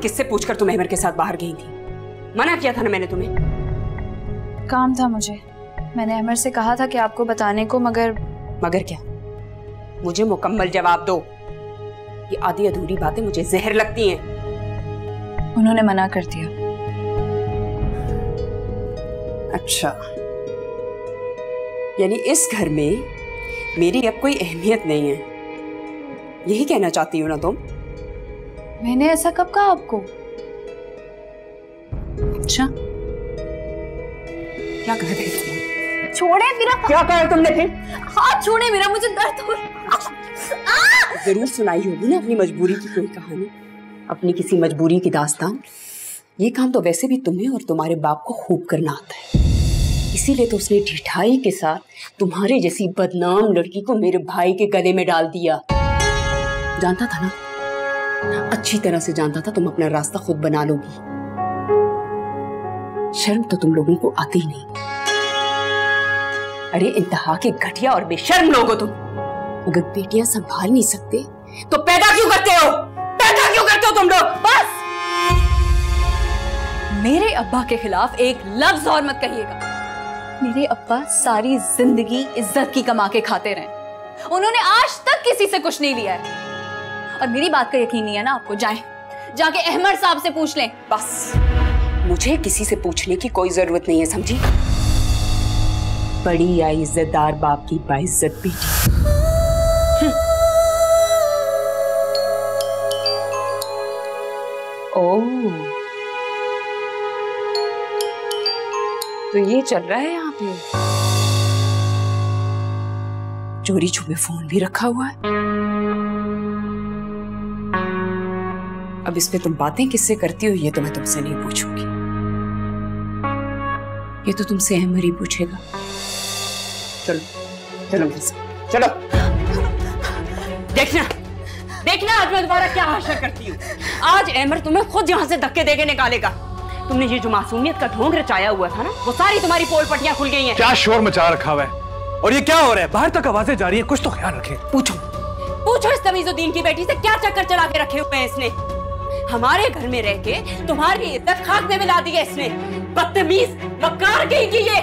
किससे पूछकर तुम अहमर के साथ बाहर गई थी? मना किया था ना मैंने तुम्हें। काम था मुझे, मैंने अहमर से कहा था कि आपको बताने को, मगर क्या? मुझे मुकम्मल जवाब दो। ये आधी अधूरी बातें मुझे जहर लगती हैं। उन्होंने मना कर दिया। अच्छा, यानी इस घर में मेरी अब कोई अहमियत नहीं है, यही कहना चाहती हो ना तुम? मैंने ऐसा कब कहा आपको? अच्छा, क्या कहा था तुमने? छोड़े मेरा। क्या कहा तुमने फिर? हाथ छोड़े मेरा, मुझे दर्द हो रहा। जरूर सुनाई होगी ना अपनी मजबूरी की कोई कहानी, अपनी किसी मजबूरी की दास्तान। ये काम तो वैसे भी तुम्हें और तुम्हारे बाप को खूब करना आता है, इसीलिए तो उसने ढिठाई के साथ तुम्हारे जैसी बदनाम लड़की को मेरे भाई के गले में डाल दिया। जानता था ना, अच्छी तरह से जानता था तुम अपना रास्ता खुद बना लोगी। शर्म तो तुम लोगों को आती ही नहीं। अरे इंतहा के घटिया और बेशर्म लोग हो तुम। अगर बेटियां संभाल नहीं सकते तो पैदा क्यों करते हो? पैदा क्यों करते हो तुम लोग? बस मेरे अब्बा के खिलाफ एक लफ्ज और मत कहिएगा। मेरे अब्बा सारी जिंदगी इज्जत की कमा के खाते रहे, उन्होंने आज तक किसी से कुछ नहीं लिया है। और मेरी बात का यकीन नहीं है ना आपको? जाके अहमर साहब से पूछ लें। बस मुझे किसी से पूछने की कोई जरूरत नहीं है, समझी? बड़ी या इज्जतदार बाप की बाइज्जत बेटी। ओह, तो ये चल रहा है यहाँ पे। चोरी छुपे फोन भी रखा हुआ है। अब इस पे तुम बातें किससे करती हो ये तो मैं तुमसे नहीं पूछूंगी, ये तो तुमसे अहमर ही पूछेगा। चलो चलो चलो, देखना आज मैं दोबारा क्या हासिल करती हूँ। आज अहमर तुम्हें खुद यहाँ से धक्के देके निकालेगा। तुमने ये जो मासूमियत का ढोंग रचाया हुआ था ना, वो सारी तुम्हारी पोल पट्टियां खुल गई हैं। क्या शोर मचा रखा हुआ है और ये क्या हो रहा है? बाहर तक आवाजें जा रही हैं, कुछ तो ख्याल रखें। पूछो इस तमीजुद्दीन की बेटी से क्या चक्कर चला के रखे हुए हैं इसने। हमारे घर में रह के तुम्हारी इज्जत खाक में मिला दी है इसने। बदतमीज, मक्कार कहीं की ये।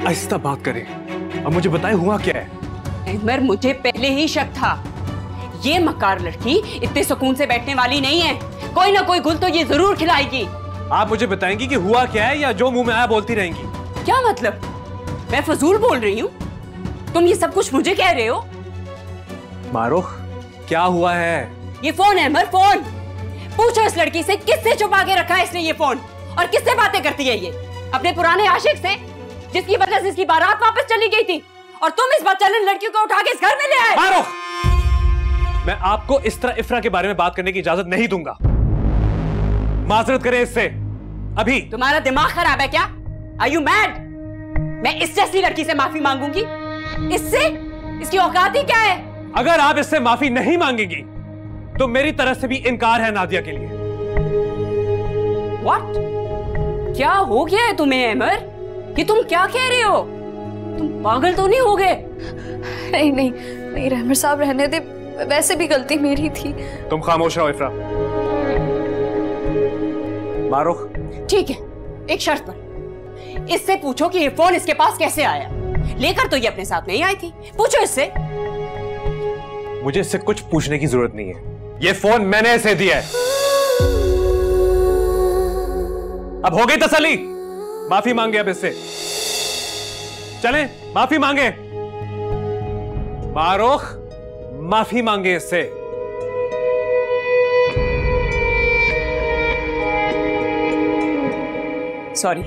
आहिस्ता बात करें और मुझे बताएं हुआ क्या है। अहमर, मुझे पहले ही शक था, ये मक्कार लड़की इतने सुकून से बैठने वाली नहीं है। कोई ना कोई गुल तो ये जरूर खिलाएगी। आप मुझे बताएंगी कि हुआ क्या है या जो मुंह में आया बोलती रहेंगी? क्या मतलब? मैं फजूल बोल रही हूँ? तुम ये सब कुछ मुझे कह रहे हो? मारूख, क्या हुआ है? ये फोन है अहमर, फोन। पूछो इस लड़की से किससे छुपा के रखा है इसने ये फोन, और किससे बातें करती है ये? अपने पुराने आशिक से, जिसकी वजह से इसकी बारात वापस चली गई थी, और तुम इस बदचलन लड़की को उठा के इस घर में ले आए। मारूख, मैं आपको इस तरह इफ्रा के बारे में बात करने की इजाजत नहीं दूंगा। माजरत करें इससे अभी। तुम्हारा दिमाग खराब है क्या? Are you mad? मैं इस जैसी लड़की से माफी मांगूंगी? इससे? इसकी औकात ही क्या है? अगर आप इससे माफी नहीं मांगेंगी तो मेरी तरफ से भी इनकार है नादिया के लिए। What? क्या हो गया है तुम्हें अहमर? कि तुम क्या कह रहे हो? तुम पागल तो नहीं हो गए? नहीं रहमर साहब, रहने दे, वैसे भी गलती मेरी थी। तुम खामोश रहो इफ्रा। मारूख, ठीक है, एक शर्त पर। इससे पूछो कि ये फोन इसके पास कैसे आया। लेकर तो ये अपने साथ नहीं आई थी। पूछो इससे। मुझे इससे कुछ पूछने की जरूरत नहीं है। ये फोन मैंने इसे दिया है। अब हो गई तसल्ली? माफी मांगे अब इससे। चलें, माफी मांगे। मारूख, माफी मांगे इससे। सॉरी।